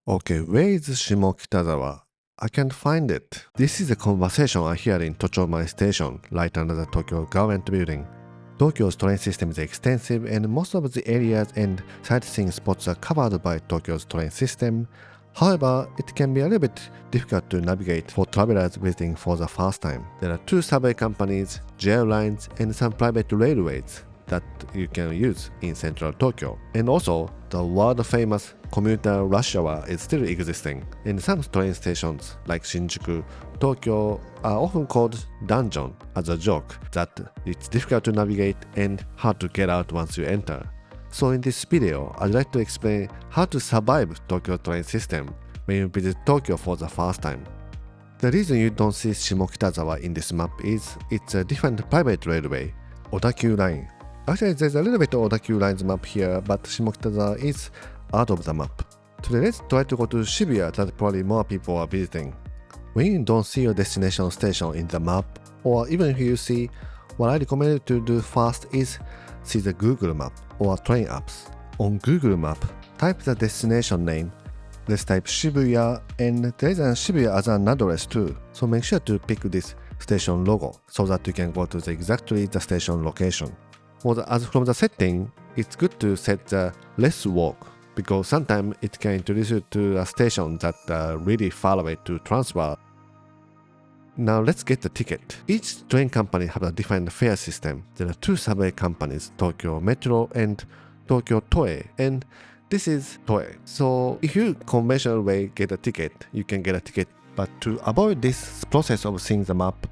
Okay, where is Shimokitazawa? I can't find it. This is a conversation I hear in Tochomai Station, right under the Tokyo government building. Tokyo's train system is extensive and most of the areas and sightseeing spots are covered by Tokyo's train system. However, it can be a little bit difficult to navigate for travelers visiting for the first time. There are two subway companies, JR lines, and some private railways that you can use in central Tokyo. And also, the world-famous commuter rush hour is still existing. And some train stations, like Shinjuku, Tokyo, are often called dungeon as a joke that it's difficult to navigate and hard to get out once you enter. So in this video, I'd like to explain how to survive Tokyo train system when you visit Tokyo for the first time. The reason you don't see Shimokitazawa in this map is it's a different private railway, Odakyu line. Actually, there's a little bit of Odakyu line's map here, but Shimokitazawa is out of the map. Today, let's try to go to Shibuya that probably more people are visiting. When you don't see your destination station in the map, or even if you see, what I recommend you to do first is see the Google map or train apps. On Google map, type the destination name. Let's type Shibuya, and there is a Shibuya as an address too. So make sure to pick this station logo so that you can go to exactly the station location. As from the setting, it's good to set the less walk because sometimes it can introduce you to a station that are really far away to transfer. Now let's get the ticket. Each train company have a different fare system. There are two subway companies, Tokyo Metro and Tokyo Toei, and this is Toei. So if you conventional way get a ticket, you can get a ticket. But to avoid this process of seeing the map,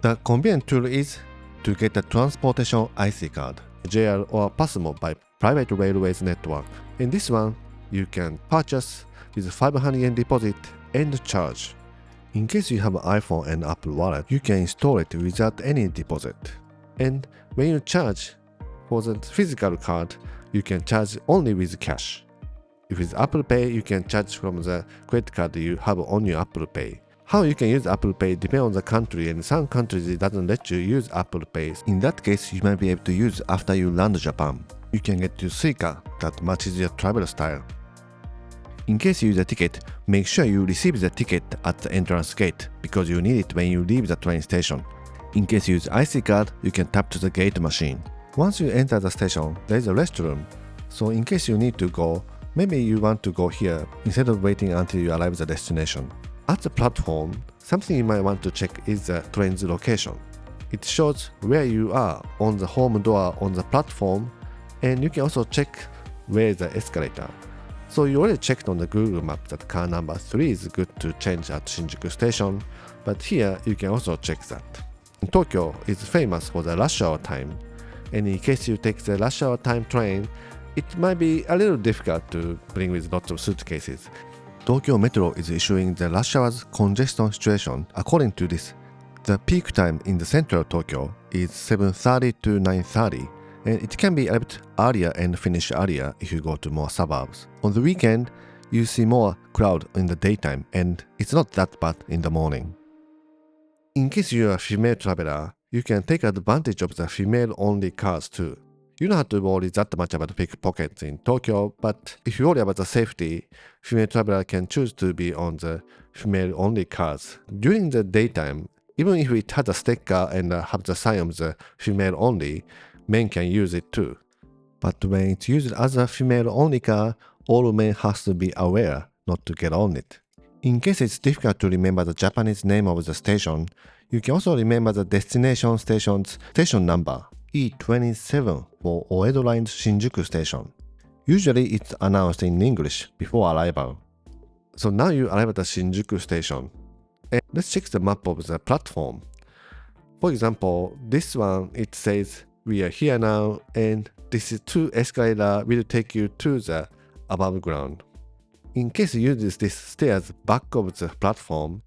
the convenient tool is to get a transportation IC card, JR or Pasmo by private railways network. In this one, you can purchase with 500 yen deposit and charge. In case you have an iPhone and Apple Wallet, you can install it without any deposit. And when you charge for the physical card, you can charge only with cash. If it's Apple Pay, you can charge from the credit card you have on your Apple Pay. How you can use Apple Pay depends on the country, and some countries it doesn't let you use Apple Pay. In that case, you might be able to use after you land Japan. You can get to Suica that matches your travel style. In case you use a ticket, make sure you receive the ticket at the entrance gate because you need it when you leave the train station. In case you use IC card, you can tap to the gate machine. Once you enter the station, there is a restroom. So in case you need to go, maybe you want to go here instead of waiting until you arrive at the destination. At the platform, something you might want to check is the train's location. It shows where you are on the home door on the platform, and you can also check where is the escalator. So you already checked on the Google map that car number 3 is good to change at Shinjuku station, but here you can also check that. Tokyo is famous for the rush hour time, and in case you take the rush hour time train, it might be a little difficult to bring with lots of suitcases. Tokyo Metro is issuing the rush hour's congestion situation according to this. The peak time in the central Tokyo is 7:30 to 9:30, and it can be a bit earlier and finish earlier if you go to more suburbs. On the weekend, you see more crowd in the daytime, and it's not that bad in the morning. In case you're a female traveler, you can take advantage of the female-only cars too. You don't have to worry that much about pickpockets in Tokyo, but if you worry about the safety, female traveler can choose to be on the female-only cars. During the daytime, even if it has a sticker and have the sign of the female-only, men can use it too. But when it's used as a female-only car, all men has to be aware not to get on it. In case it's difficult to remember the Japanese name of the station, you can also remember the destination station's station number, E27 for Oedo Line's Shinjuku station. Usually it's announced in English before arrival. So now you arrive at the Shinjuku station. And let's check the map of the platform. For example, this one, it says we are here now, and this is 2 escalator will take you to the above ground. In case you use this stairs back of the platform,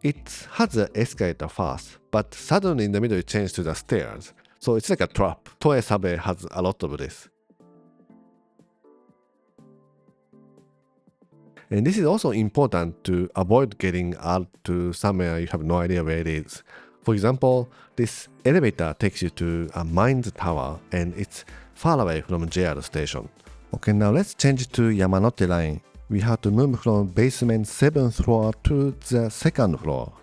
it has the escalator first, but suddenly in the middle it changes to the stairs. So it's like a trap. Toei subway has a lot of this. And this is also important to avoid getting out to somewhere you have no idea where it is. For example, this elevator takes you to a mines tower and it's far away from JR station. Okay, now let's change to Yamanote line. We have to move from basement 7th floor to the second floor.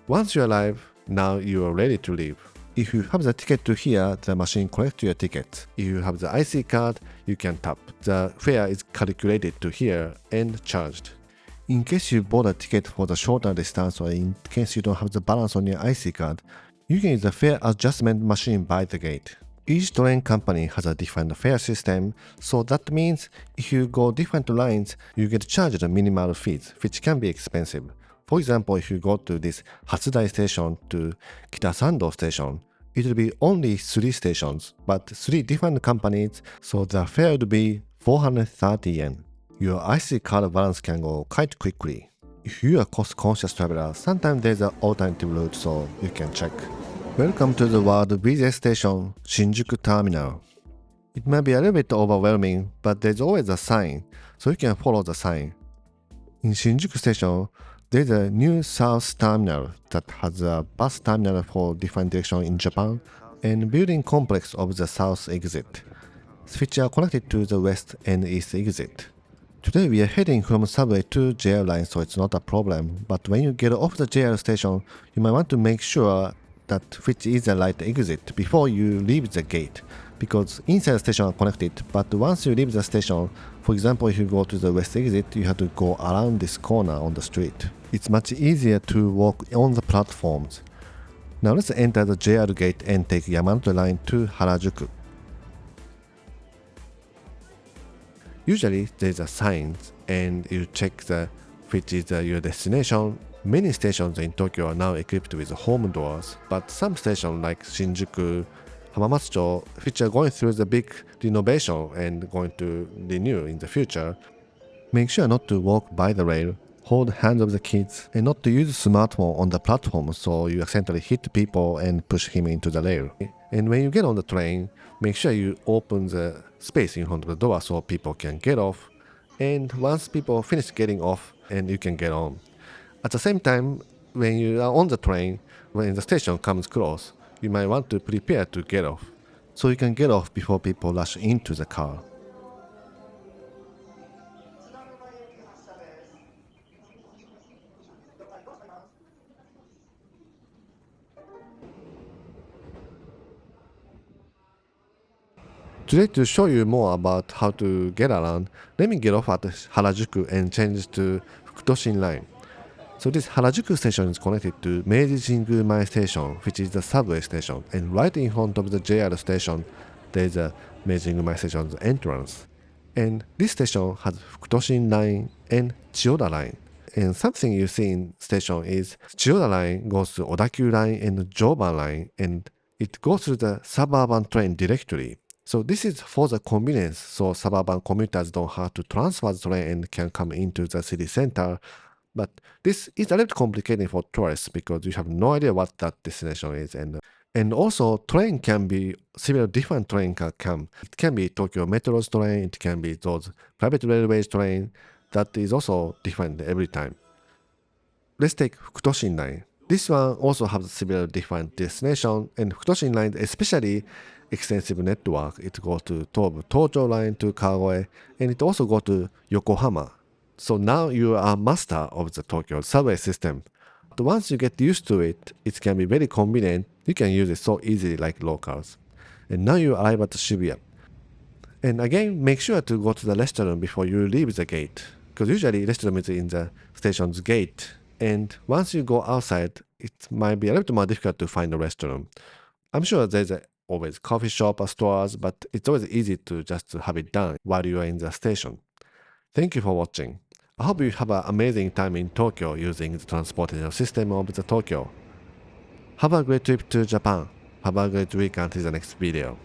Once you arrive, now you are ready to leave. If you have the ticket to here, the machine collects your ticket. If you have the IC card, you can tap. The fare is calculated to here and charged. In case you bought a ticket for the shorter distance or in case you don't have the balance on your IC card, you can use the fare adjustment machine by the gate. Each train company has a different fare system, so that means if you go different lines, you get charged minimal fees, which can be expensive. For example, if you go to this Hatsudai station to Kitasando station, it will be only 3 stations, but 3 different companies, so the fare would be 430 yen. Your IC card balance can go quite quickly. If you are a cost-conscious traveler, sometimes there's an alternative route, so you can check. Welcome to the world's busiest station, Shinjuku Terminal. It might be a little bit overwhelming, but there's always a sign, so you can follow the sign. In Shinjuku Station, there's a new South Terminal that has a bus terminal for different directions in Japan and building complex of the South exit, which are connected to the West and East exit. Today we are heading from subway to JR line, so it's not a problem, but when you get off the JR station, you might want to make sure that which is the right exit before you leave the gate, because inside the station are connected, but once you leave the station, for example if you go to the west exit, you have to go around this corner on the street. It's much easier to walk on the platforms. Now let's enter the JR gate and take Yamanote line to Harajuku. Usually there's a sign and you check which is your destination. Many stations in Tokyo are now equipped with home doors, but some stations like Shinjuku, Hamamatsucho, which are going through the big renovation and going to renew in the future, make sure not to walk by the rail, hold hands of the kids, and not to use smartphone on the platform so you accidentally hit people and push him into the rail. And when you get on the train, make sure you open the space in front of the door so people can get off, and once people finish getting off, and you can get on. At the same time, when you are on the train, when the station comes close, you might want to prepare to get off, so you can get off before people rush into the car. Today, to show you more about how to get around, let me get off at Harajuku and change to Fukutoshin line. So this Harajuku station is connected to Meiji Jingu-mae station, which is the subway station, and right in front of the JR station, there is a Meiji Jingu-mae station's entrance. And this station has Fukutoshin line and Chiyoda line. And something you see in station is Chiyoda line goes to Odakyu line and Joban line, and it goes to the suburban train directly. So this is for the convenience, so suburban commuters don't have to transfer the train and can come into the city center. But this is a little complicated for tourists because you have no idea what that destination is. And also, train can be several different train can come. It can be Tokyo Metro's train, it can be those private railways train. That is also different every time. Let's take Fukutoshin line. This one also has several different destinations, and Fukutoshin line especially extensive network. It goes to Tojo line to Kagoe, and it also goes to Yokohama. So now you are master of the Tokyo subway system. But once you get used to it, it can be very convenient. You can use it so easily like locals. And now you arrive at Shibuya. And again, make sure to go to the restroom before you leave the gate, because usually restroom is in the station's gate. And once you go outside, it might be a little bit more difficult to find a restroom. I'm sure there's always coffee shop or stores, but it's always easy to just have it done while you are in the station. Thank you for watching. I hope you have an amazing time in Tokyo using the transportation system of the Tokyo. Have a great trip to Japan. Have a great week until the next video.